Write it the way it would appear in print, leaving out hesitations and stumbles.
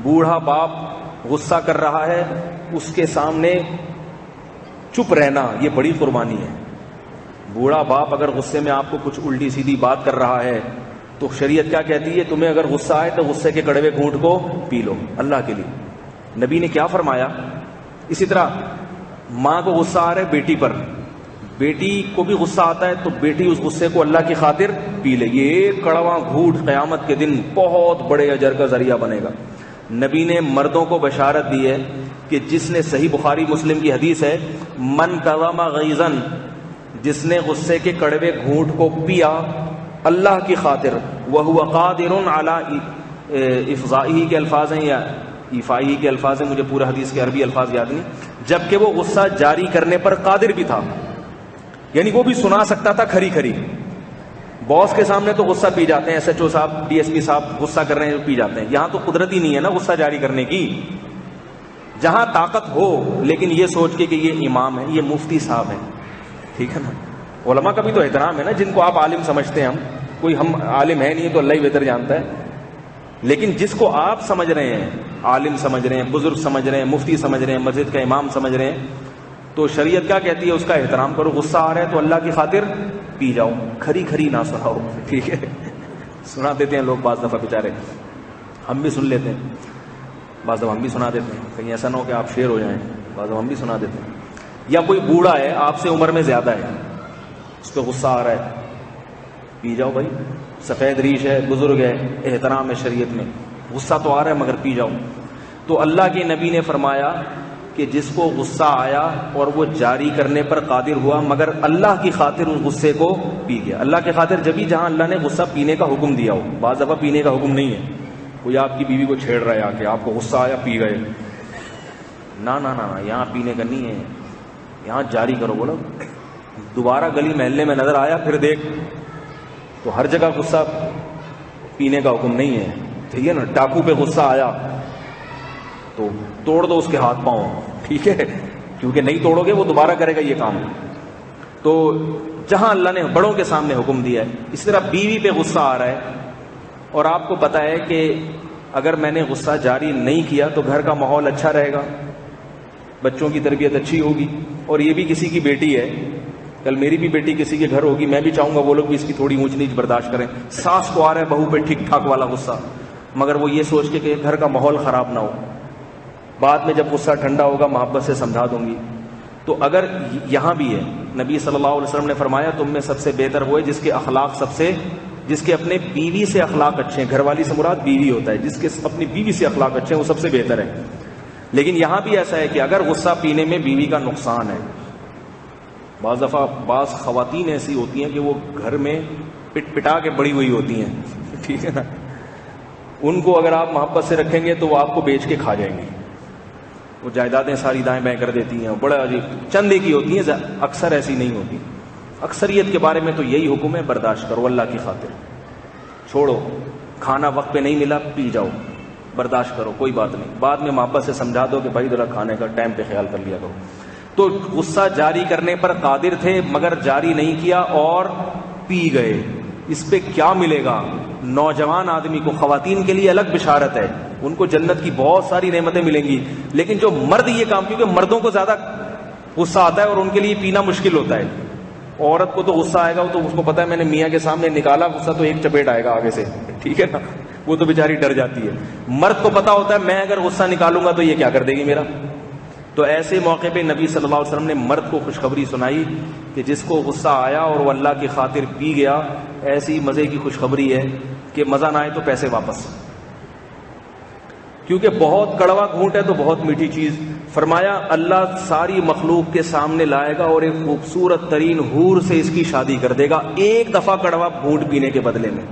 بوڑھا باپ غصہ کر رہا ہے، اس کے سامنے چپ رہنا یہ بڑی قربانی ہے. بوڑھا باپ اگر غصے میں آپ کو کچھ الٹی سیدھی بات کر رہا ہے تو شریعت کیا کہتی ہے؟ تمہیں اگر غصہ آئے تو غصے کے کڑوے گھونٹ کو پی لو اللہ کے لیے. نبی نے کیا فرمایا؟ اسی طرح ماں کو غصہ آ رہا ہے بیٹی پر، بیٹی کو بھی غصہ آتا ہے تو بیٹی اس غصے کو اللہ کی خاطر پی لے. یہ ایک کڑوا گھونٹ قیامت کے دن بہت بڑے اجر کا ذریعہ بنے گا. نبی نے مردوں کو بشارت دی ہے کہ جس نے، صحیح بخاری مسلم کی حدیث ہے، من کظم غیظن، جس نے غصے کے کڑوے گھونٹ کو پیا اللہ کی خاطر، وہو قادر علی افضائہ کے الفاظ ہیں یا ایفائی کے الفاظ ہیں، مجھے پورا حدیث کے عربی الفاظ یاد نہیں، جبکہ وہ غصہ جاری کرنے پر قادر بھی تھا، یعنی وہ بھی سنا سکتا تھا کھری کھری. باس کے سامنے تو غصہ پی جاتے ہیں، ایس ایچ او صاحب، ڈی ایس پی صاحب غصہ کر رہے ہیں پی جاتے ہیں. یہاں تو قدرت ہی نہیں ہے نا غصہ جاری کرنے کی. جہاں طاقت ہو لیکن یہ سوچ کے کہ یہ امام ہے، یہ مفتی صاحب ہیں، ٹھیک ہے نا. علماء کا بھی تو احترام ہے نا، جن کو آپ عالم سمجھتے ہیں. ہم عالم ہے نہیں تو اللہ ہی بہتر جانتا ہے، لیکن جس کو آپ سمجھ رہے ہیں، عالم سمجھ رہے ہیں، بزرگ سمجھ رہے ہیں، مفتی سمجھ رہے ہیں، مسجد کا امام سمجھ رہے ہیں، تو شریعت کیا کہتی ہے؟ اس کا احترام کرو. غصہ آ رہا ہے تو اللہ کی خاطر پی جاؤ، کھری کھری نہ سناؤ، ٹھیک ہے. سنا دیتے ہیں لوگ بعض دفعہ بیچارے، ہم بھی سن لیتے ہیں، بعض دفعہ ہم بھی سنا دیتے ہیں، کہیں ایسا نہ ہو کہ آپ شیر ہو جائیں، بعض دفعہ ہم بھی سنا دیتے ہیں. یا کوئی بوڑھا ہے آپ سے عمر میں زیادہ ہے، اس پہ غصہ آ رہا ہے، پی جاؤ بھائی، سفید ریش ہے، بزرگ ہے، احترام ہے شریعت میں، غصہ تو آ رہا ہے مگر پی جاؤ. تو اللہ کے نبی نے فرمایا کہ جس کو غصہ آیا اور وہ جاری کرنے پر قادر ہوا مگر اللہ کی خاطر اس غصے کو پی گیا. اللہ کی خاطر جبھی جہاں اللہ نے غصہ پینے کا حکم دیا ہو. بعض دفعہ پینے کا حکم نہیں ہے، کوئی آپ کی بیوی کو چھیڑ رہا ہے آ کے، آپ کو غصہ آیا پی گئے، نہ نہ نہ، یہاں پینے کا نہیں ہے، یہاں جاری کرو. بولو دوبارہ گلی محلے میں نظر آیا پھر دیکھ، تو ہر جگہ غصہ پینے کا حکم نہیں ہے، ٹھیک ہے نا. ڈاکو پہ غصہ آیا تو توڑ دو اس کے ہاتھ پاؤں، ٹھیک ہے، کیونکہ نہیں توڑو گے وہ دوبارہ کرے گا یہ کام. تو جہاں اللہ نے بڑوں کے سامنے حکم دیا ہے. اس طرح بیوی پہ غصہ آ رہا ہے اور آپ کو پتا ہے کہ اگر میں نے غصہ جاری نہیں کیا تو گھر کا ماحول اچھا رہے گا، بچوں کی تربیت اچھی ہوگی، اور یہ بھی کسی کی بیٹی ہے، کل میری بھی بیٹی کسی کے گھر ہوگی، میں بھی چاہوں گا وہ لوگ بھی اس کی تھوڑی اونچ نیچ برداشت کریں. ساس کو آ رہا ہے بہو پہ ٹھیک ٹھاک والا غصہ، مگر وہ یہ سوچ کے کہ گھر کا ماحول خراب نہ ہو، بعد میں جب غصہ ٹھنڈا ہوگا محبت سے سمجھا دوں گی. تو اگر یہاں بھی ہے، نبی صلی اللہ علیہ وسلم نے فرمایا تم میں سب سے بہتر وہ ہے جس کے اخلاق جس کے اپنے بیوی سے اخلاق اچھے ہیں. گھر والی سے مراد بیوی ہوتا ہے، جس کے اپنی بیوی سے اخلاق اچھے ہیں وہ سب سے بہتر ہے. لیکن یہاں بھی ایسا ہے کہ اگر غصہ پینے میں بیوی کا نقصان ہے، بعض دفعہ بعض خواتین ایسی ہوتی ہیں کہ وہ گھر میں پٹ پٹا کے بڑی ہوئی ہوتی ہیں، ٹھیک ہے نا. ان کو اگر آپ محبت سے رکھیں گے تو وہ آپ کو بیچ کے کھا جائیں گی. وہ جائیدادیں ساری دائیں بائیں کر دیتی ہیں، بڑا عجیب چند کی ہوتی ہیں، اکثر ایسی نہیں ہوتی. اکثریت کے بارے میں تو یہی حکم ہے، برداشت کرو اللہ کی خاطر، چھوڑو. کھانا وقت پہ نہیں ملا پی جاؤ، برداشت کرو، کوئی بات نہیں. بعد میں محبت سے سمجھا دو کہ بھائی ذرا کھانے کا ٹائم پہ خیال کر لیا کرو. تو غصہ جاری کرنے پر قادر تھے مگر جاری نہیں کیا اور پی گئے. اس پہ کیا ملے گا نوجوان آدمی کو؟ خواتین کے لیے الگ بشارت ہے، ان کو جنت کی بہت ساری نعمتیں ملیں گی. لیکن جو مرد یہ کام، کیونکہ مردوں کو زیادہ غصہ آتا ہے اور ان کے لیے پینا مشکل ہوتا ہے. عورت کو تو غصہ آئے گا تو اس کو پتا ہے میں نے میاں کے سامنے نکالا غصہ تو ایک چپیٹ آئے گا آگے سے، ٹھیک ہے نا، وہ تو بیچاری ڈر جاتی ہے. مرد کو پتا ہوتا ہے میں اگر غصہ نکالوں گا تو یہ کیا کر دے گی میرا. تو ایسے موقع پہ نبی صلی اللہ علیہ وسلم نے مرد کو خوشخبری سنائی کہ جس کو غصہ آیا اور وہ اللہ کی خاطر پی گیا، ایسی مزے کی خوشخبری ہے کہ مزہ نہ آئے تو پیسے واپس، کیونکہ بہت کڑوا گھونٹ ہے تو بہت میٹھی چیز. فرمایا اللہ ساری مخلوق کے سامنے لائے گا اور ایک خوبصورت ترین حور سے اس کی شادی کر دے گا ایک دفعہ کڑوا گھونٹ پینے کے بدلے میں.